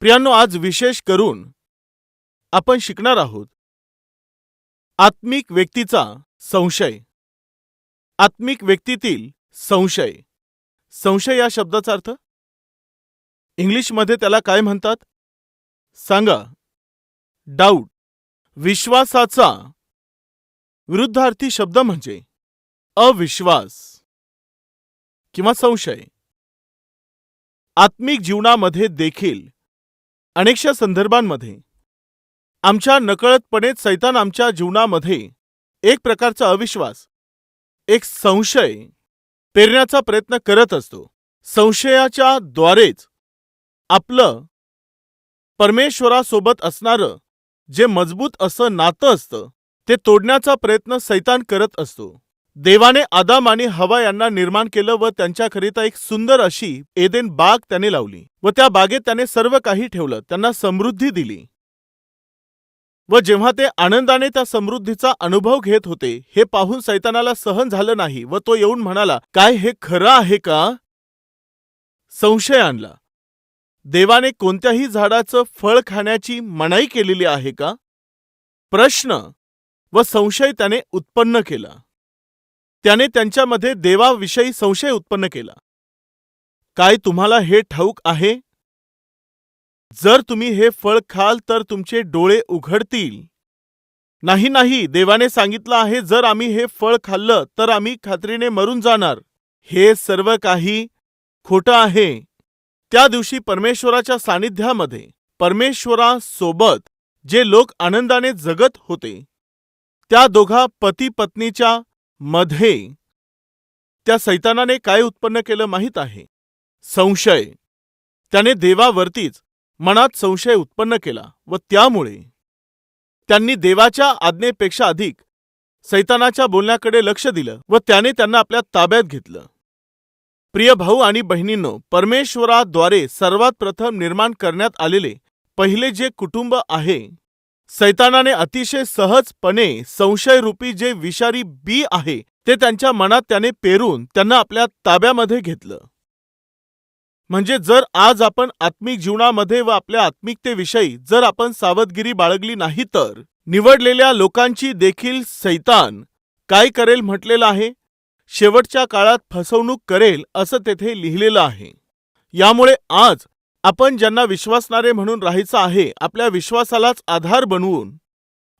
प्रियांनो, आज विशेष करून आपण शिकणार आहोत आत्मिक व्यक्तीचा संशय. आत्मिक व्यक्तीतील संशय. संशय या शब्दाचा अर्थ इंग्लिशमध्ये त्याला काय म्हणतात सांगा? डाऊट. विश्वासाचा विरुद्धार्थी शब्द म्हणजे अविश्वास किंवा संशय. आत्मिक जीवनामध्ये देखील अनेकशा संदर्भांमध्ये आमच्या नकळतपणेच सैतान आमच्या जीवनामध्ये एक प्रकारचा अविश्वास, एक संशय पेरण्याचा प्रयत्न करत असतो. संशयाच्या द्वारेच आपलं परमेश्वरासोबत असणारं जे मजबूत असं नातं असतं ते तोडण्याचा प्रयत्न सैतान करत असतो. देवाने आदाम आणि हवा यांना निर्माण केलं व त्यांच्याकरिता एक सुंदर अशी एदेन बाग त्याने लावली व त्या बागेत त्याने सर्व काही ठेवलं, त्यांना समृद्धी दिली. व जेव्हा ते आनंदाने त्या समृद्धीचा अनुभव घेत होते हे पाहून सैतानाला सहन झालं नाही व तो येऊन म्हणाला, काय हे खरं आहे का? संशय आणला. देवाने कोणत्याही झाडाचं फळ खाण्याची मनाई केलेली आहे का? प्रश्न व संशय त्याने उत्पन्न केला. त्याने त्यांच्यामध्ये देवाविषयी संशय उत्पन्न केला. काय तुम्हाला हे ठाऊक आहे? जर तुम्ही हे फळ खाल तर तुमचे डोळे उघडतील. नाही नाही, देवाने सांगितलं आहे जर आम्ही हे फळ खाल्लं तर आम्ही खात्रीने मरून जाणार. हे सर्व काही खोटं आहे. त्या दिवशी परमेश्वराच्या सानिध्यामध्ये परमेश्वरासोबत जे लोक आनंदाने जगत होते त्या दोघा पती पत्नीच्या मध्ये त्या सैतानाने काय उत्पन्न केलं माहीत आहे? संशय. त्याने देवावरतीच मनात संशय उत्पन्न केला व त्यामुळे त्यांनी देवाच्या आज्ञेपेक्षा अधिक सैतानाच्या बोलण्याकडे लक्ष दिलं व त्याने त्यांना आपल्या ताब्यात घेतलं. प्रिय भाऊ आणि बहिणींनो, परमेश्वराद्वारे सर्वात प्रथम निर्माण करण्यात आलेले पहिले जे कुटुंब आहे, सैतानाने अतिशय सहजपणे संशयरूपी जे विषारी बी आहे ते त्यांच्या मनात त्याने पेरून त्यांना आपल्या ताब्यामध्ये घेतलं. म्हणजे जर आज आपण आत्मिक जीवनामध्ये व आपल्या आत्मिकतेविषयी जर आपण सावधगिरी बाळगली नाही तर निवडलेल्या लोकांची देखील सैतान काय करेल म्हटलेलं आहे? शेवटच्या काळात फसवणूक करेल असं तेथे लिहिलेलं आहे. यामुळे आज आपण ज्यांना विश्वासणारे म्हणून राहायचं आहे, आपल्या विश्वासालाच आधार बनवून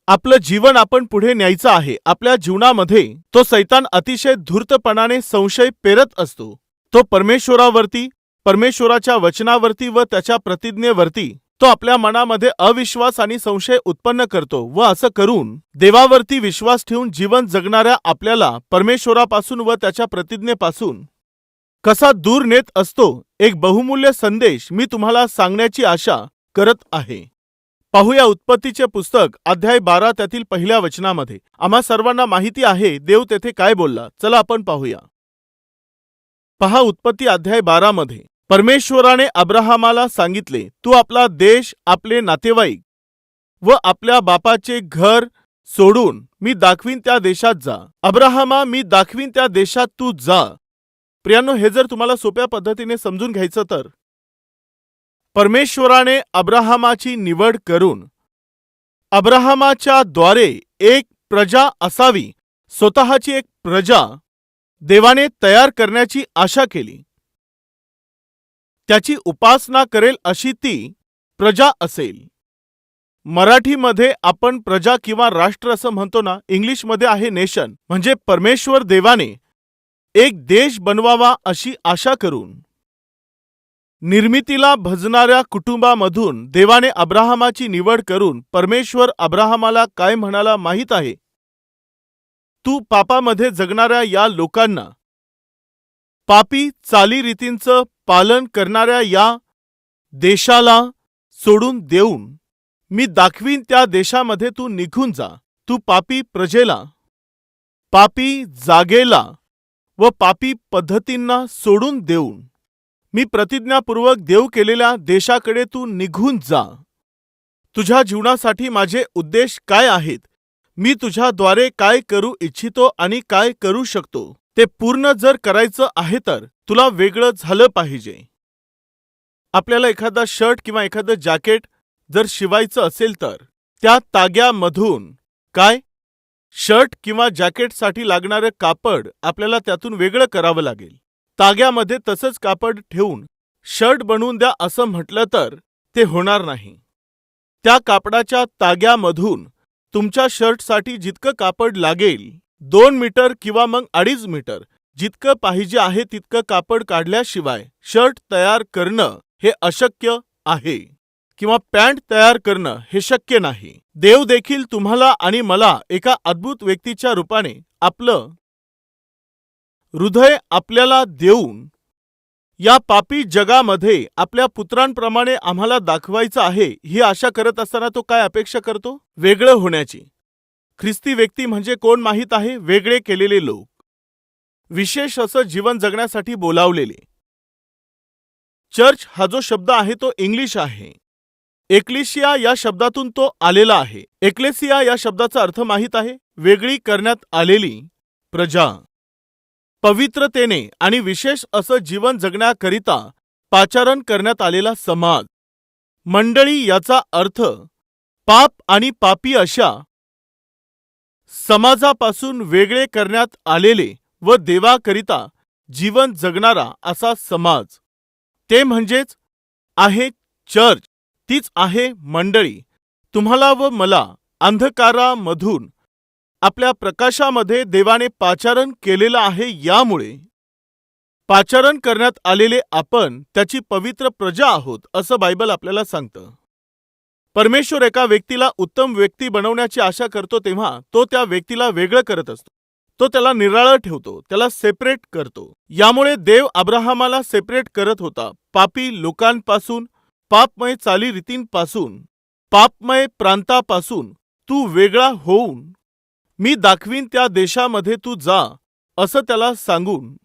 आपलं जीवन आपण पुढे न्यायचं आहे. आपल्या जीवनामध्ये तो सैतान अतिशय धूर्तपणाने संशय पेरत असतो. तो परमेश्वरावरती, परमेश्वराच्या वचनावरती व त्याच्या प्रतिज्ञेवरती तो आपल्या मनामध्ये अविश्वास आणि संशय उत्पन्न करतो व असं करून देवावरती विश्वास ठेवून जीवन जगणाऱ्या आपल्याला परमेश्वरापासून व त्याच्या प्रतिज्ञेपासून कसा दूर नेत असतो. एक बहुमूल्य संदेश मी तुम्हाला सांगण्याची आशा करत आहे. पाहूया उत्पत्तीचे पुस्तक अध्याय 12 त्यातील पहिल्या वचनामध्ये. आम्हा सर्वांना माहिती आहे देव तेथे काय बोलला. चला आपण पाहूया. पहा, उत्पत्ती अध्याय 12 मध्ये परमेश्वराने अब्राहमाला सांगितले, तू आपला देश, आपले नातेवाईक व आपल्या बापाचे घर सोडून मी दाखवीन त्या देशात जा. अब्राहमा, मी दाखवीन त्या देशात तू जा. प्रियांनो, हे जर तुम्हाला सोप्या पद्धतीने समजून घ्यायचं तर परमेश्वराने अब्राहमाची निवड करून अब्राहमाच्या द्वारे एक प्रजा असावी, स्वतःची एक प्रजा देवाने तयार करण्याची आशा केली. त्याची उपासना करेल अशी ती प्रजा असेल. मराठीमध्ये आपण प्रजा किंवा राष्ट्र असं म्हणतो ना, इंग्लिशमध्ये आहे नेशन. म्हणजे परमेश्वर देवाने एक देश बनवावा अशी आशा करून निर्मितीला भजणाऱ्या कुटुंबामधून देवाने अब्राहमाची निवड करून परमेश्वर अब्राहमाला काय म्हणाला माहीत आहे? तू पापामध्ये जगणाऱ्या या लोकांना, पापी चालीरीतींचं पालन करणाऱ्या या देशाला सोडून देऊन मी दाखवीन त्या देशामध्ये तू निघून जा. तू पापी प्रजेला, पापी जागेला व पापी पद्धतींना सोडून देऊन मी प्रतिज्ञापूर्वक देव केलेल्या देशाकडे तू निघून जा. तुझ्या जीवनासाठी माझे उद्देश काय आहेत, मी तुझ्याद्वारे काय करू इच्छितो आणि काय करू शकतो ते पूर्ण जर करायचं आहे तर तुला वेगळं झालं पाहिजे. आपल्याला एखादा शर्ट किंवा एखादं जॅकेट जर शिवायचं असेल तर त्या ताग्यामधून काय शर्ट किंवा जॅकेटसाठी लागणारं कापड आपल्याला त्यातून वेगळं करावं लागेल. ताग्यामध्ये तसंच कापड ठेवून शर्ट बनवून द्या असं म्हटलं तर ते होणार नाही. त्या कापडाच्या ताग्यामधून तुमच्या शर्टसाठी जितकं कापड लागेल 2 मीटर किंवा मग 2.5 मीटर जितकं पाहिजे आहे तितकं कापड काढल्याशिवाय शर्ट तयार करणं हे अशक्य आहे किंवा पॅन्ट तयार करणं हे शक्य नाही. देव देखील तुम्हाला आणि मला एका अद्भुत व्यक्तीच्या रूपाने आपलं हृदय आपल्याला देऊन या पापी जगामध्ये आपल्या पुत्रांप्रमाणे आम्हाला दाखवायचं आहे ही आशा करत असताना तो काय अपेक्षा करतो? वेगळं होण्याची. ख्रिस्ती व्यक्ती म्हणजे कोण माहीत आहे? वेगळे केलेले लोक, विशेष असं जीवन जगण्यासाठी बोलावलेले. चर्च हा जो शब्द आहे तो इंग्लिश आहे. एक्लेसिया या शब्दातून तो आलेला आहे. एक्लेसिया या शब्दाचा अर्थ माहीत आहे? वेगळी करण्यात आलेली प्रजा. पवित्रतेने आणि विशेष असं जीवन जगण्याकरिता पाचारण करण्यात आलेला समाज. मंडळी याचा अर्थ पाप आणि पापी अशा समाजापासून वेगळे करण्यात आलेले व देवाकरिता जीवन जगणारा असा समाज. ते म्हणजेच आहे चर्च. तीच आहे मंडळी. तुम्हाला व मला अंधकारामधून आपल्या प्रकाशामध्ये देवाने पाचारण केलेलं आहे. यामुळे पाचारण करण्यात आलेले आपण त्याची पवित्र प्रजा आहोत असं बायबल आपल्याला सांगतं. परमेश्वर एका व्यक्तीला उत्तम व्यक्ती बनवण्याची आशा करतो तेव्हा तो त्या व्यक्तीला वेगळं करत असतो. तो त्याला निराळं ठेवतो, त्याला सेपरेट करतो. यामुळे देव अब्राहमाला सेपरेट करत होता पापी लोकांपासून, पापमय चालीरीतींपासून, पापमय प्रांतापासून. तू वेगळा होऊन मी दाखवीन त्या देशामध्ये तू जा असं त्याला सांगून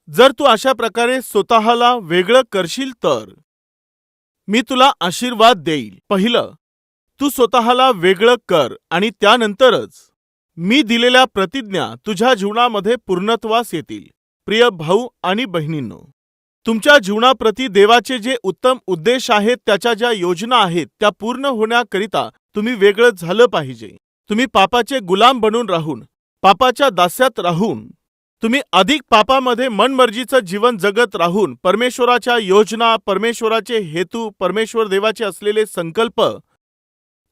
जर तू अशा प्रकारे स्वतःला वेगळं करशील तर मी तुला आशीर्वाद देईल. पहिलं तू स्वतःला वेगळं कर आणि त्यानंतरच मी दिलेल्या प्रतिज्ञा तुझ्या जीवनामध्ये पूर्णत्वास येतील. प्रिय भाऊ आणि बहिणींनो, तुमच्या जीवनाप्रती देवाचे जे उत्तम उद्देश आहेत, त्याच्या ज्या योजना आहेत त्या पूर्ण होण्याकरिता तुम्ही वेगळं झालं पाहिजे. तुम्ही पापाचे गुलाम बनून राहून, पापाच्या दास्यात राहून, तुम्ही अधिक पापामध्ये मनमर्जीचं जीवन जगत राहून परमेश्वराच्या योजना, परमेश्वराचे हेतू, परमेश्वर देवाचे असलेले संकल्प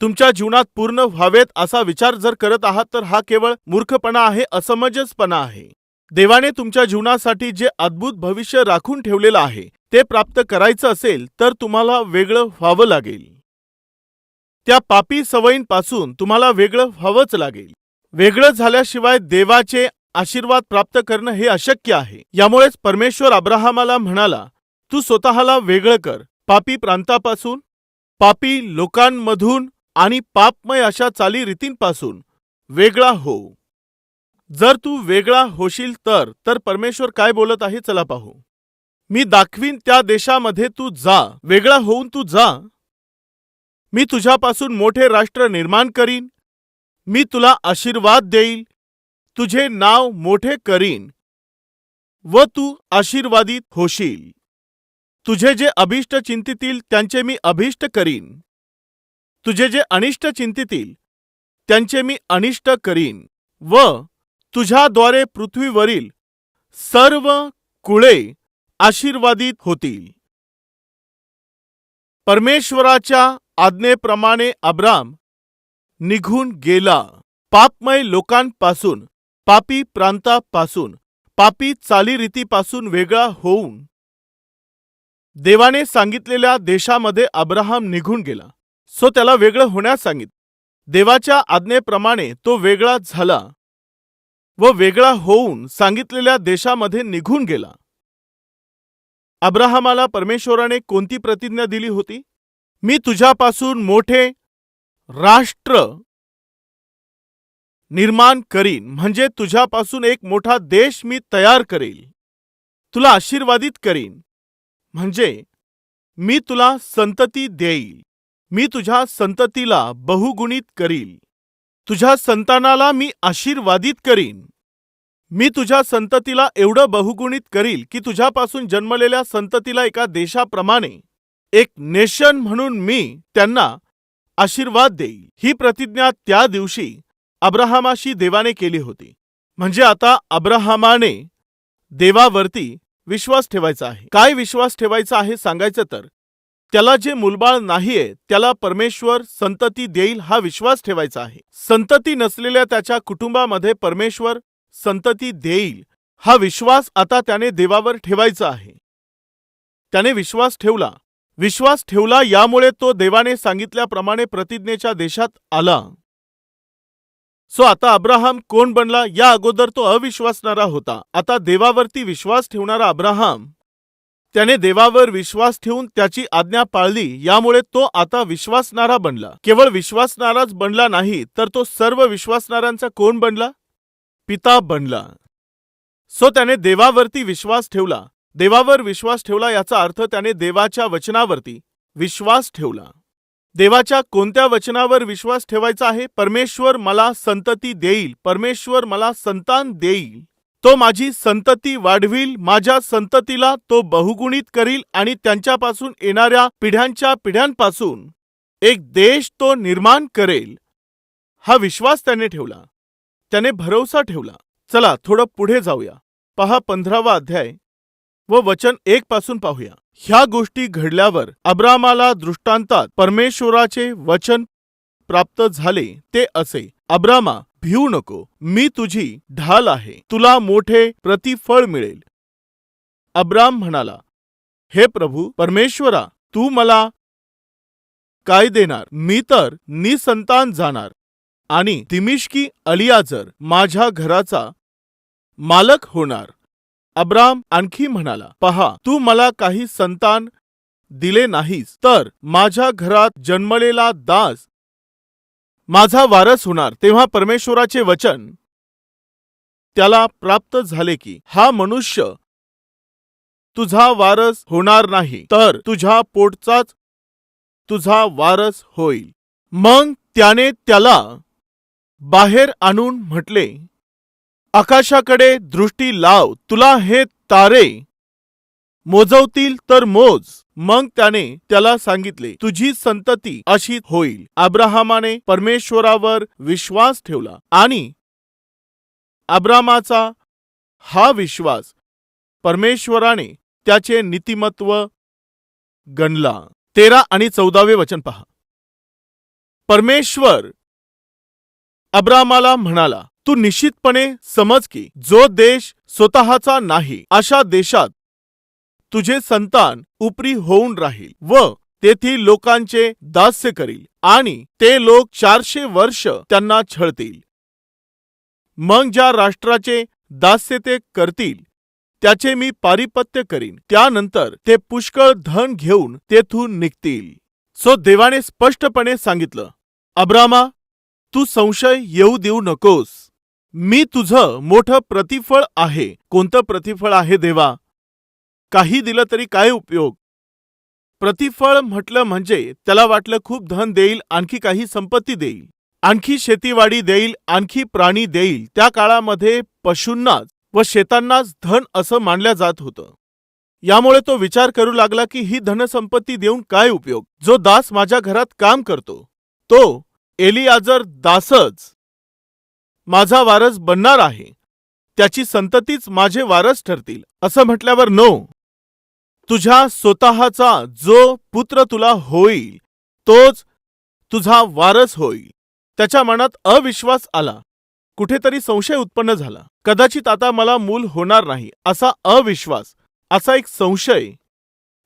तुमच्या जीवनात पूर्ण व्हावेत असा विचार जर करत आहात तर हा केवळ मूर्खपणा आहे, असमंजसपणा आहे. देवाने तुमच्या जीवनासाठी जे अद्भुत भविष्य राखून ठेवलेलं आहे ते प्राप्त करायचं असेल तर तुम्हाला वेगळं व्हावं लागेल. त्या पापी सवयींपासून तुम्हाला वेगळं व्हावंच लागेल. वेगळं झाल्याशिवाय देवाचे आशीर्वाद प्राप्त करणं हे अशक्य आहे. यामुळेच परमेश्वर अब्राहमाला म्हणाला, तू स्वतःला वेगळं कर, पापी प्रांतापासून, पापी लोकांमधून आणि पापमय अशा चालीरीतींपासून वेगळा हो. जर तू वेगळा होशील तर परमेश्वर काय बोलत आहे चला पाहू. मी दाखवीन त्या देशामध्ये तू जा. वेगळा होऊन तू जा. मी तुझ्यापासून मोठे राष्ट्र निर्माण करीन. मी तुला आशीर्वाद देईल. तुझे नाव मोठे करीन व तू आशीर्वादित होशील. तुझे जे अभिष्ट चिंतितील त्यांचे मी अभिष्ट करीन. तुझे जे अनिष्ट चिंतितील त्यांचे मी अनिष्ट करीन व तुझ्याद्वारे पृथ्वीवरील सर्व कुळे आशीर्वादित होतील. परमेश्वराच्या आज्ञेप्रमाणे अब्राम निघून गेला. पापमय लोकांपासून, पापी प्रांतापासून, पापी चालीरीतीपासून वेगळा होऊन देवाने सांगितलेल्या देशामध्ये अब्राहम निघून गेला. सो त्याला वेगळं होण्यास सांगितलं. देवाच्या आज्ञेप्रमाणे तो वेगळा झाला व वेगळा होऊन सांगितलेल्या देशामध्ये निघून गेला. अब्राहमाला परमेश्वराने कोणती प्रतिज्ञा दिली होती? मी तुझ्यापासून मोठे राष्ट्र निर्माण करीन, म्हणजे तुझ्यापासून एक मोठा देश मी तयार करेल. तुला आशीर्वादित करीन, म्हणजे मी तुला संतती देईल. मी तुझ्या संततीला बहुगुणित करील. तुझ्या संतानाला मी आशीर्वादित करीन. मी तुझ्या संततीला एवढं बहुगुणित करील की तुझ्यापासून जन्मलेल्या संततीला एका देशाप्रमाणे एक नेशन म्हणून मी त्यांना आशीर्वाद देईल. ही प्रतिज्ञा त्या दिवशी अब्राहमाशी देवाने केली होती. म्हणजे आता अब्राहमाने देवावरती विश्वास ठेवायचा आहे. काय विश्वास ठेवायचा आहे सांगायचं तर त्याला जे मुलबाळ नाहीये त्याला परमेश्वर संतती देईल हा विश्वास ठेवायचा आहे. संतती नसलेल्या त्याच्या कुटुंबामध्ये परमेश्वर संतती देईल हा विश्वास आता त्याने देवावर ठेवायचा आहे. त्याने विश्वास ठेवला यामुळे तो देवाने सांगितल्याप्रमाणे प्रतिज्ञेच्या देशात आला. आता अब्राहम कोण बनला? या अगोदर तो अविश्वासणारा होता. आता देवावरती विश्वास ठेवणारा अब्राहम, त्याने देवावर विश्वास ठेवून त्याची आज्ञा पाळली यामुळे तो आता विश्वासणारा बनला. केवळ विश्वासणाराच बनला नाही तर तो सर्व विश्वासणाऱ्यांचा कोण बनला? पिता बनला. त्याने देवावरती विश्वास ठेवला. देवावर विश्वास ठेवला याचा अर्थ त्याने देवाच्या वचनावरती विश्वास ठेवला. देवाच्या कोणत्या वचनावर विश्वास ठेवायचा आहे? परमेश्वर मला संतती देईल, परमेश्वर मला संतान देईल, तो माझी संतती वाढविल, माझ्या संततीला तो बहुगुणित करील आणि त्यांच्यापासून येणाऱ्या पिढ्यांच्या पिढ्यांपासून एक देश तो निर्माण करेल. हा विश्वास त्याने ठेवला, त्याने भरोसा ठेवला. चला थोडं पुढे जाऊया. पहा 15वा अध्याय व वचन 1 पासून पाहूया. ह्या गोष्टी घडल्यावर अब्रामाला दृष्टांतात परमेश्वराचे वचन प्राप्त झाले ते असे: अब्रामा, भिवू नको, मी तुझी ढाल आहे, तुला मोठे प्रतिफळ मिळेल. अब्राम म्हणाला, हे प्रभू परमेश्वरा, तू मला काय देणार? मी तर निसंतान जाणार आणि दिमिश्की अलियाजर माझ्या घराचा मालक होणार. अब्राम आणखी म्हणाला, पहा, तू मला काही संतान दिले नाहीस, तर माझ्या घरात जन्मलेला दास माझा वारस होणार. तेव्हा परमेश्वराचे वचन त्याला प्राप्त झाले की हा मनुष्य तुझा वारस होणार नाही, तर तुझ्या पोटचाच तुझा वारस होईल. मग त्याने त्याला बाहेर आणून म्हटले, आकाशाकडे दृष्टी लाव, तुला हे तारे मोजवतील तर मोज. मग त्याने त्याला सांगितले, तुझी संतती अशी होईल. अब्राहमाने परमेश्वरावर विश्वास ठेवला आणि अब्रामाचा हा विश्वास परमेश्वराने त्याचे नीतिमत्व गणला. 13 आणि 14 वचन पहा. परमेश्वर अब्रामाला म्हणाला, तू निश्चितपणे समज की जो देश स्वतःचा नाही अशा देशात तुझे संतान उपरी होऊन राहील व तेथील लोकांचे दास्य करील आणि ते लोक 400 वर्ष त्यांना छळतील. मग ज्या राष्ट्राचे दास्य ते करतील त्याचे मी पारिपत्य करीन, त्यानंतर ते पुष्कळ धन घेऊन तेथून निघतील. देवाने स्पष्टपणे सांगितलं, अब्रामा, तू संशय येऊ देऊ नकोस, मी तुझं मोठं प्रतिफळ आहे. कोणतं प्रतिफळ आहे देवा? काही दिलं तरी काय उपयोग? प्रतिफळ म्हटलं म्हणजे त्याला वाटलं खूप धन देईल, आणखी काही संपत्ती देईल, आणखी शेतीवाडी देईल, आणखी प्राणी देईल. त्या काळामध्ये पशूंनाच व शेतांनाच धन असं मानलं जात होतं. यामुळे तो विचार करू लागला की ही धनसंपत्ती देऊन काय उपयोग? जो दास माझ्या घरात काम करतो तो एलियाजर दासच माझा वारस बनणार आहे, त्याची संततीच माझे वारस ठरतील. असं म्हटल्यावर नो, तुझ्या स्वतःचा जो पुत्र तुला होईल तोच तुझा वारस होईल. त्याच्या मनात अविश्वास आला, कुठेतरी संशय उत्पन्न झाला. कदाचित आता मला मूल होणार नाही असा अविश्वास, असा एक संशय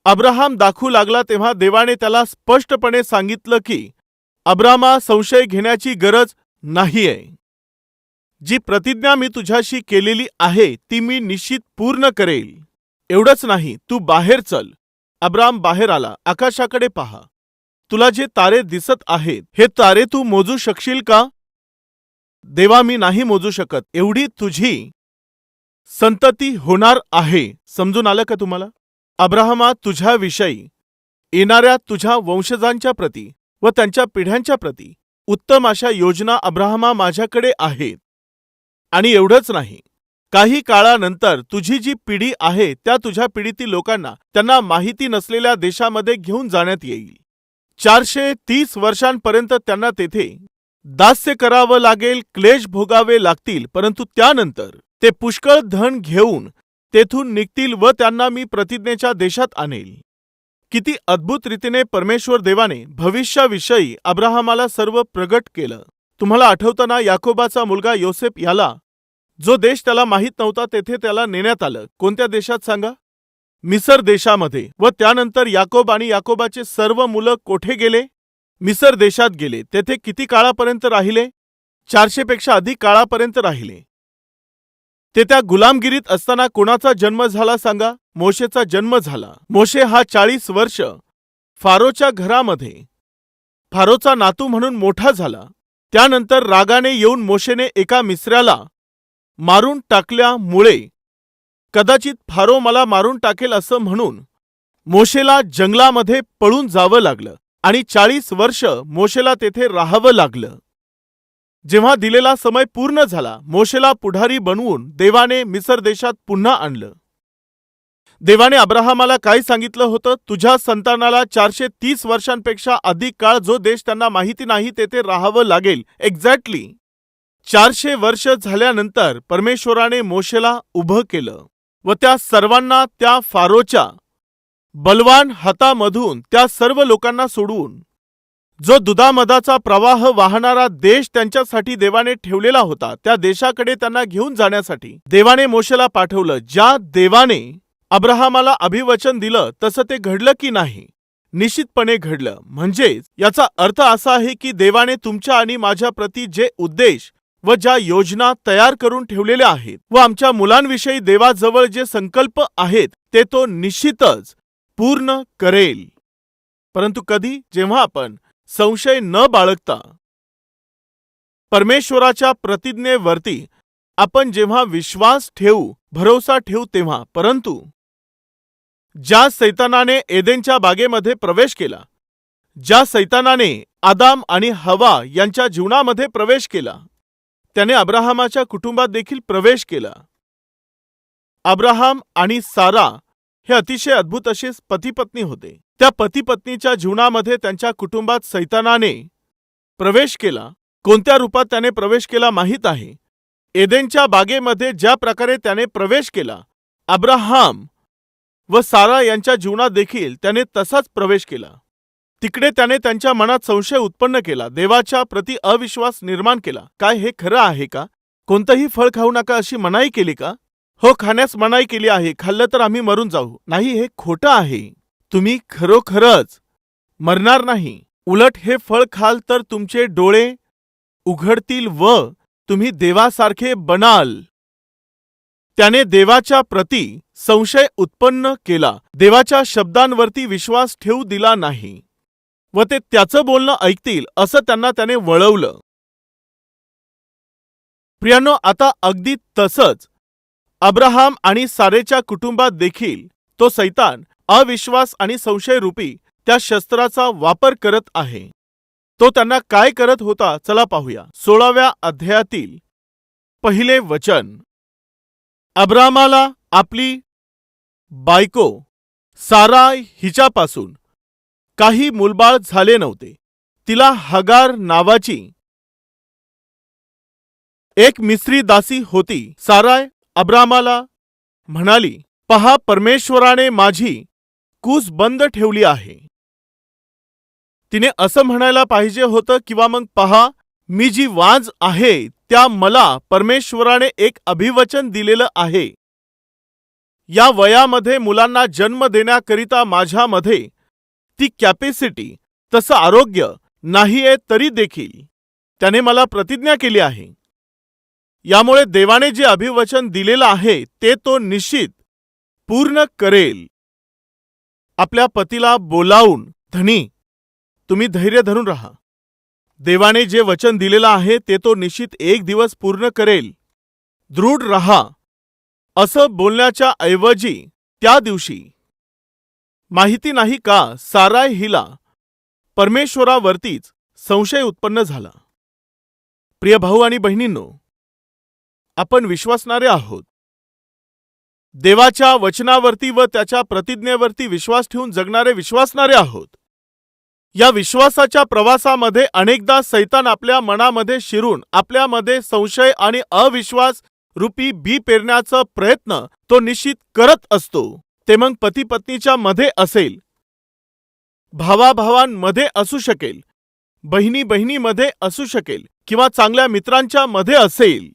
अब्राहम दाखवू लागला. तेव्हा देवाने त्याला स्पष्टपणे सांगितलं की अब्रामा, संशय घेण्याची गरज नाहीये. जी प्रतिज्ञा मी तुझ्याशी केलेली आहे ती मी निश्चित पूर्ण करेल. एवढंच नाही, तू बाहेर चल. अब्राम बाहेर आला. आकाशाकडे पहा, तुला जे तारे दिसत आहेत हे तारे तू मोजू शकशील का? देवा, मी नाही मोजू शकत. एवढी तुझी संतती होणार आहे. समजून आलं का तुम्हाला? अब्राहमा, तुझ्याविषयी येणाऱ्या तुझ्या वंशजांच्या प्रती व त्यांच्या पिढ्यांच्या प्रती उत्तम अशा योजना अब्राहमा माझ्याकडे आहेत. आणि एवढंच नाही, काही काळानंतर तुझी जी पिढी आहे त्या तुझ्या पिढीतील लोकांना त्यांना माहिती नसलेल्या देशामध्ये घेऊन जाण्यात येईल. 430 वर्षांपर्यंत त्यांना तेथे दास्य करावं लागेल, क्लेश भोगावे लागतील, परंतु त्यानंतर ते पुष्कळ धन घेऊन तेथून निघतील व त्यांना मी प्रतिज्ञेच्या देशात आणेल. किती अद्भुत रीतीने परमेश्वर देवाने भविष्याविषयी अब्राहमाला सर्व प्रगट केलं. तुम्हाला आठवतं ना, याकोबाचा मुलगा योसेफ याला जो देश त्याला माहीत नव्हता तेथे त्याला नेण्यात आलं. कोणत्या देशात सांगा? मिसर देशामध्ये. व त्यानंतर याकोब आणि याकोबाचे सर्व मुलं कोठे गेले? मिसर देशात गेले. तेथे किती काळापर्यंत राहिले? 400 पेक्षा अधिक काळापर्यंत राहिले. ते त्या गुलामगिरीत असताना कोणाचा जन्म झाला सांगा? मोशेचा जन्म झाला. मोशे हा 40 वर्ष फारोच्या घरामध्ये फारोचा नातू म्हणून मोठा झाला. त्यानंतर रागाने येऊन मोशेने एका मिस्राला मारून टाकल्यामुळे कदाचित फारो मला मारून टाकेल असं म्हणून मोशेला जंगलामध्ये पळून जावं लागलं आणि 40 वर्ष मोशेला तेथे राहावं लागलं. जेव्हा दिलेला समय पूर्ण झाला, मोशेला पुढारी बनवून देवाने मिसर देशात पुन्हा आणलं. देवाने अब्राहमाला काय सांगितलं होतं? तुझ्या संतानाला 430 वर्षांपेक्षा अधिक काळ जो देश त्यांना माहिती नाही तेथे राहावं लागेल. एक्झॅक्टली 400 वर्ष झाल्यानंतर परमेश्वराने मोशेला उभं केलं व त्या सर्वांना त्या फारोच्या बलवान हातामधून त्या सर्व लोकांना सोडवून जो दुधामधाचा प्रवाह वाहणारा देश त्यांच्यासाठी देवाने ठेवलेला होता त्या देशाकडे त्यांना घेऊन जाण्यासाठी देवाने मोशेला पाठवलं. ज्या देवाने अब्राहमाला अभिवचन दिलं तसं ते घडलं की नाही? निश्चितपणे घडलं. म्हणजेच याचा अर्थ असा आहे की देवाने तुमच्या आणि माझ्या प्रती जे उद्देश व ज्या योजना तयार करून ठेवलेल्या आहेत व आमच्या मुलांविषयी देवाजवळ जे संकल्प आहेत ते तो निश्चितच पूर्ण करेल. परंतु कधी? जेव्हा आपण संशय न बाळगता परमेश्वराच्या प्रतिज्ञेवरती आपण जेव्हा विश्वास ठेवू, भरोसा ठेवू तेव्हा. परंतु ज्या सैतानाने एदेनच्या बागेमध्ये प्रवेश केला, ज्या सैतानाने आदाम आणि हवा यांच्या जीवनामध्ये प्रवेश केला, त्याने अब्राहमाच्या कुटुंबात देखील प्रवेश केला. अब्राहम आणि सारा हे अतिशय अद्भुत असे पती-पत्नी होते. त्या पती-पत्नीच्या जीवनामध्ये त्यांच्या कुटुंबात सैतानाने प्रवेश केला. कोणत्या रूपात त्याने प्रवेश केला माहीत आहे? एदेनच्या बागेमध्ये ज्या प्रकारे त्याने प्रवेश केला, अब्राहम व सारा यांच्या जीवनात देखील त्याने तसाच प्रवेश केला. तिकडे त्याने त्यांच्या मनात संशय उत्पन्न केला, देवाच्या प्रति अविश्वास निर्माण केला. काय हे खरं आहे का? कोणतंही फळ खाऊ नका अशी मनाई केली का? हो, खाण्यास मनाई केली आहे. खाल्लं तर आम्ही मरून जाऊ. नाही, हे खोटं आहे. तुम्ही खरोखरच मरणार नाही. उलट हे फळ खाल तर तुमचे डोळे उघडतील व तुम्ही देवासारखे बनाल. त्याने देवाच्या प्रती संशय उत्पन्न केला, देवाच्या शब्दांवरती विश्वास ठेवू दिला नाही व ते त्याचं बोलणं ऐकतील असं त्यांना त्याने वळवलं. प्रियांनो, आता अगदी तसंच अब्राहम आणि सारेच्या कुटुंबात देखील तो सैतान अविश्वास आणि संशय रूपी त्या शस्त्राचा वापर करत आहे. तो त्यांना काय करत होता चला पाहूया. 16व्या अध्यायातील पहिले वचन. अब्राहमाला आपली बायको साराय हिच्यापासून काही मुलबाळ झाले नव्हते. तिला हगार नावाची एक मिस्री दासी होती. साराय अब्राहमाला म्हणाली, पहा, परमेश्वराने माझी कूस बंद ठेवली आहे. तिने असं म्हणायला पाहिजे होतं किंवा मग पहा, मी जी वाज आहे त्या मला परमेश्वराने एक अभिवचन दिलेलं आहे. या वयामध्ये मुलांना जन्म देण्याकरिता माझ्यामध्ये ती कॅपॅसिटी, तसं आरोग्य नाहीये, तरी देखील त्याने मला प्रतिज्ञा केली आहे. यामुळे देवाने जे अभिवचन दिलेलं आहे ते तो निश्चित पूर्ण करेल. आपल्या पतीला बोलावून, धनी, तुम्ही धैर्य धरून राहा. देवाने जे वचन दिलेलं आहे ते तो निश्चित एक दिवस पूर्ण करेल. दृढ रहा असं बोलण्याच्या ऐवजी त्या दिवशी माहिती नाही का साराय हिला परमेश्वरावरतीच संशय उत्पन्न झाला. प्रिय भाऊ आणि बहिणींनो, आपण विश्वासणारे आहोत. देवाच्या वचनावरती व त्याच्या प्रतिज्ञेवरती विश्वास ठेवून जगणारे विश्वासणारे आहोत. या विश्वासाच्या प्रवासामध्ये अनेकदा सैतान आपल्या मनामध्ये शिरून आपल्यामध्ये संशय आणि अविश्वास रूपी बी पेरण्याचा प्रयत्न तो निश्चित करत असतो. ते मग पती पत्नीच्या मध्ये असेल, भावाभावांमध्ये असू शकेल, बहिणी बहिणीमध्ये असू शकेल, किंवा चांगल्या मित्रांच्या मध्ये असेल,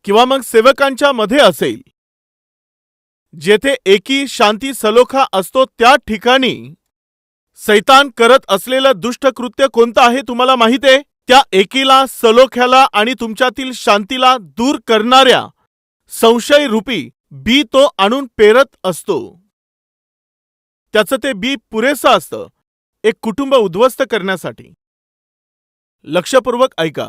किंवा मग सेवकांच्या मध्ये असेल. जेथे एकी शांती सलोखा असतो त्या ठिकाणी सैतान करत असलेलं दुष्ट कृत्य कोणतं आहे तुम्हाला माहित आहे? त्या एकीला, सलोख्याला आणि तुमच्यातील शांतीला दूर करणाऱ्या संशय रूपी बी तो आणून पेरत असतो. त्याचं ते बी पुरेसं असतं एक कुटुंब उद्ध्वस्त करण्यासाठी. लक्षपूर्वक ऐका.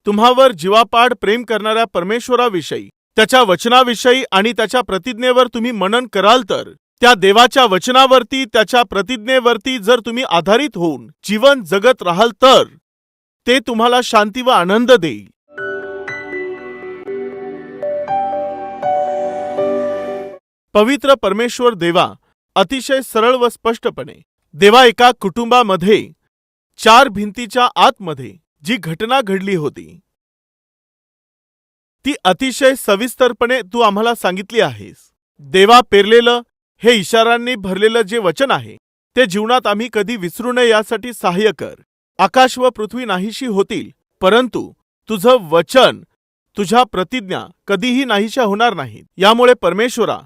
तुम्हावर जीवापाड प्रेम करणाऱ्या परमेश्वराविषयी, त्याच्या वचनाविषयी आणि त्याच्या प्रतिज्ञेवर तुम्ही मनन कराल तर, त्या देवाच्या वचनावरती, त्याच्या प्रतिज्ञेवरती जर तुम्ही आधारित होऊन जीवन जगत राहाल तर ते तुम्हाला शांती व आनंद देईल. पवित्र परमेश्वर देवा अतिशय सरळ व स्पष्टपणे, देवा एका कुटुंबामध्ये 4 भिंतीच्या आतमध्ये जी घटना घडली होती ती अतिशय सविस्तरपणे तू आम्हाला सांगितली आहेस. देवा पेरलेलं हे इशारांनी भरलेलं जे वचन आहे ते जीवनात आम्ही कधी विसरू नये यासाठी सहाय्य कर. आकाश व पृथ्वी नाहीशी होतील, परंतु तुझं वचन, तुझ्या प्रतिज्ञा कधीही नाहीशा होणार नाहीत. यामुळे परमेश्वरा,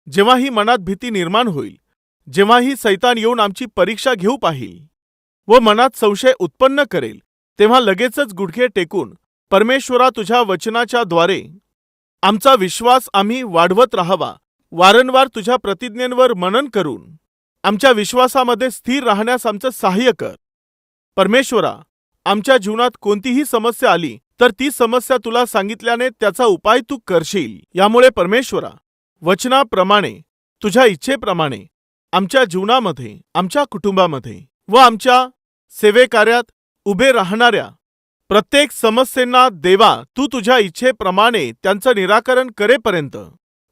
जेव्हाही मनात भीती निर्माण होईल, जेव्हाही सैतान येऊन आमची परीक्षा घेऊ पाहिल व मनात संशय उत्पन्न करेल, तेव्हा लगेचच गुडघे टेकून परमेश्वरा तुझ्या वचनाच्या द्वारे आमचा विश्वास आम्ही वाढवत राहावा. वारंवार तुझ्या प्रतिज्ञांवर मनन करून आमच्या विश्वासामध्ये स्थिर राहण्यास आमचं सहाय्य कर. परमेश्वरा, आमच्या जीवनात कोणतीही समस्या आली तर ती समस्या तुला सांगितल्याने त्याचा उपाय तू करशील. यामुळे परमेश्वरा, वचनाप्रमाणे, तुझ्या इच्छेप्रमाणे आमच्या जीवनामध्ये, आमच्या कुटुंबामध्ये व आमच्या सेवेकार्यात उभे राहणाऱ्या प्रत्येक समस्येंना देवा तू तुझ्या इच्छेप्रमाणे त्यांचं निराकरण करेपर्यंत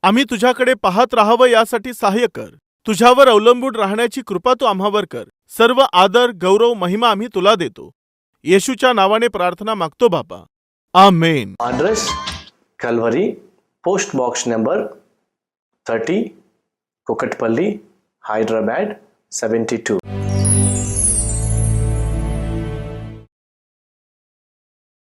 आम्ही तुझ्याकडे पाहत राहावं यासाठी सहाय्य कर. तुझ्यावर अवलंबून राहण्याची कृपा तू आम्हावर कर. सर्व आदर, गौरव, महिमा आम्ही तुला देतो. येशूच्या नावाने प्रार्थना मागतो बापा, आमेन. Address Calvary, Post Box number 30, Kukatpalli, Hyderabad 72.